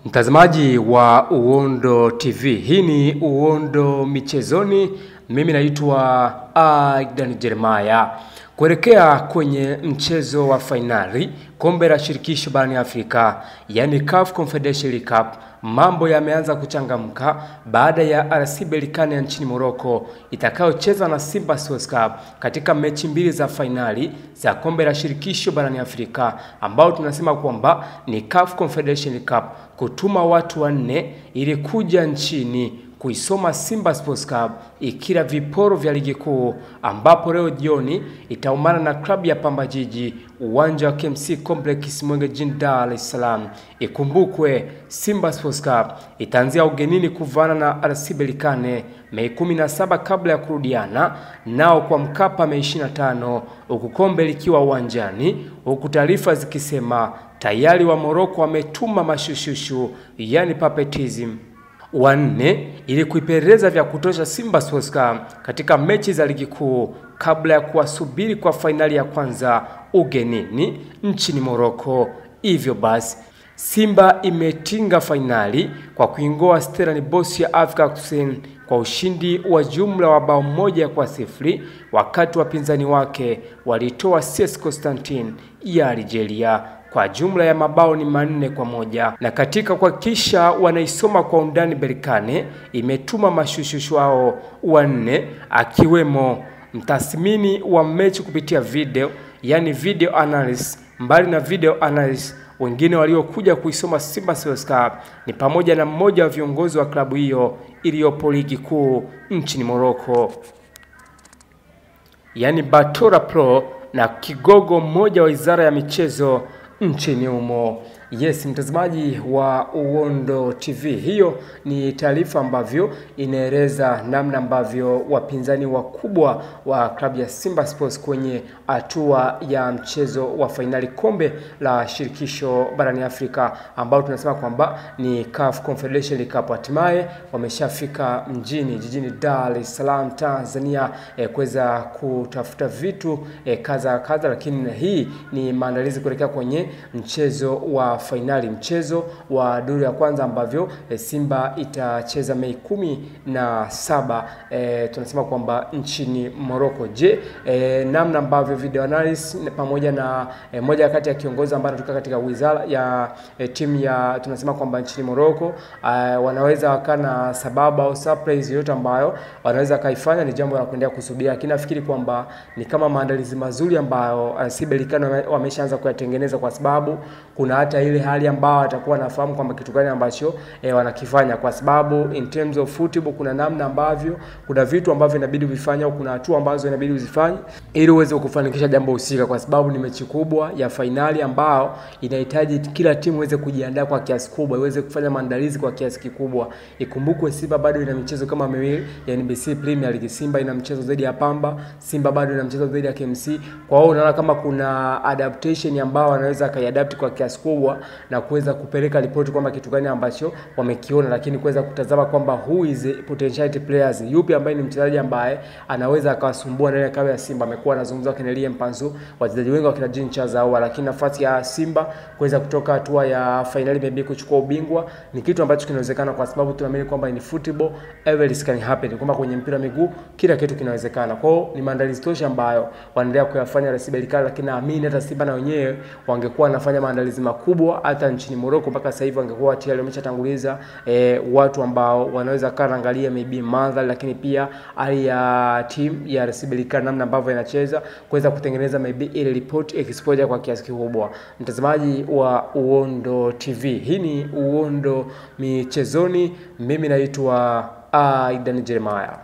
Mtazamaji wa Uondo TV, hii ni Uondo Michezoni. Mimi naitwa Aidan Jeremiah. Kuelekea kwenye mchezo wa fainali kombe la shirikisho barani Afrika, yani CAF Confederation Cup, mambo yameanza kuchangamka baada ya RS Berkane nchini Morocco itakayocheza na Simba Sports Club katika mechi mbili za fainali za kombe la shirikisho barani Afrika, ambao tunasema kwamba ni CAF Confederation Cup, kutuma watu wanne ili kuja nchini kuisoma Simba Sports Club ikila viporo vya ligi kuu, ambapo leo jioni itaumana na klabu ya Pamba Jiji uwanja wa KMC Complex Mwenge jijini Dar es Salaam. Ikumbukwe Simba Sports Club itaanzia ugenini kuvana na RS Berkane Mei 17 kabla ya kurudiana nao kwa Mkapa Mei 25, huku kombe likiwa uwanjani, huku taarifa zikisema tayari wa Morocco wametuma mashushushu, yani papetism wanne ili kuipeleleza vya kutosha Simba Sports Club katika mechi za ligi kuu kabla ya kuwasubiri kwa fainali ya kwanza ugenini nchini Morocco. Hivyo basi Simba imetinga fainali kwa kuingoa Stellenbosch ya Afrika Kusini kwa ushindi wa jumla wa bao 1-0, wakati wapinzani wake walitoa CS Constantine ya Algeria kwa jumla ya mabao ni 4-1. Na katika kuhakikisha wanaisoma kwa undani, Berkane imetuma mashushushu hao wanne, akiwemo mtathmini wa mechi kupitia video, yani video analysis. Mbali na video analysis, wengine waliokuja kuisoma Simba Sports Club ni pamoja na mmoja wa viongozi wa klabu hiyo iliyopo ligi kuu nchini Morocco, yani Batora Pro, na kigogo mmoja wa wizara ya michezo nchini humo. Yes, mtazamaji wa Uondo TV, hiyo ni taarifa ambavyo inaeleza namna ambavyo wapinzani wakubwa wa klabu ya Simba Sports kwenye hatua ya mchezo wa fainali kombe la shirikisho barani Afrika, ambao tunasema kwamba ni CAF Confederation Cup, hatimaye wameshafika jijini Dar es Salaam Tanzania, kuweza kutafuta vitu kadha, lakini hii ni maandalizi kuelekea kwenye mchezo wa fainali, mchezo wa duru ya kwanza ambavyo Simba itacheza Mei 17, tunasema kwamba nchini Morocco. Je, namna ambavyo video analysis pamoja na moja kati ya kiongozi ambaye anatoka katika wizara ya timu ya tunasema kwamba nchini Morocco wanaweza wakana sababu au surprise yote ambayo wanaweza kaifanya, ni jambo la kuendelea kusubiria, lakini nafikiri kwamba ni kama maandalizi mazuri ambayo Berkane wameshaanza kuyatengeneza, kwa sababu kuna hata ile hali ambao atakuwa anafahamu kwamba kitu gani ambacho wanakifanya, kwa sababu in terms of football kuna namna ambavyo kuna vitu ambavyo inabidi vifanye, au kuna hatua ambazo inabidi uzifanye ili uweze kufanikisha jambo husika, kwa sababu ni mechi kubwa ya fainali ambao inahitaji kila timu iweze kujiandaa kwa kiasi kubwa, iweze kufanya maandalizi kwa kiasi kikubwa. Ikumbukwe Simba bado ina michezo kama miwili ya NBC Premier League. Simba ina mchezo zaidi ya Pamba, Simba bado ina mchezo zaidi ya KMC. Kwa hiyo unaona kama kuna adaptation ambao wanaweza kaiadapt kwa kiasi kubwa na kuweza kupeleka ripoti kwamba kitu gani ambacho wamekiona, lakini kuweza kutazama kwamba who is potentiality players, yupi ambaye ni mchezaji ambaye anaweza akawasumbua ndani ya klabu ya Simba. Amekuwa anazungumza Kenelie Mpanzu, wachezaji wengi wa kina Jean Chazawa, lakini nafasi ya Simba kuweza kutoka hatua ya finali maybe kuchukua ubingwa ni kitu ambacho kinawezekana, kwa sababu tunaamini kwamba ni football, everything can happen, kwamba kwenye mpira miguu kila kitu kinawezekana. Kwa hiyo ni maandalizi tosha ambayo wanaendelea kuyafanya RS Berkane, lakini naamini hata Simba na wenyewe wangekuwa wanafanya maandalizi makubwa hata nchini Morocco, mpaka sasa hivi wangekuwa tayari wameshatanguliza watu ambao wanaweza kaangalia maybe mandhari, lakini pia hali ya team ya RS Berkane namna ambavyo inacheza, kuweza kutengeneza maybe ile report exposure kwa kiasi kikubwa. Mtazamaji wa Uondo TV, hii ni Uondo Michezoni. Mimi naitwa Aidan Jeremiah.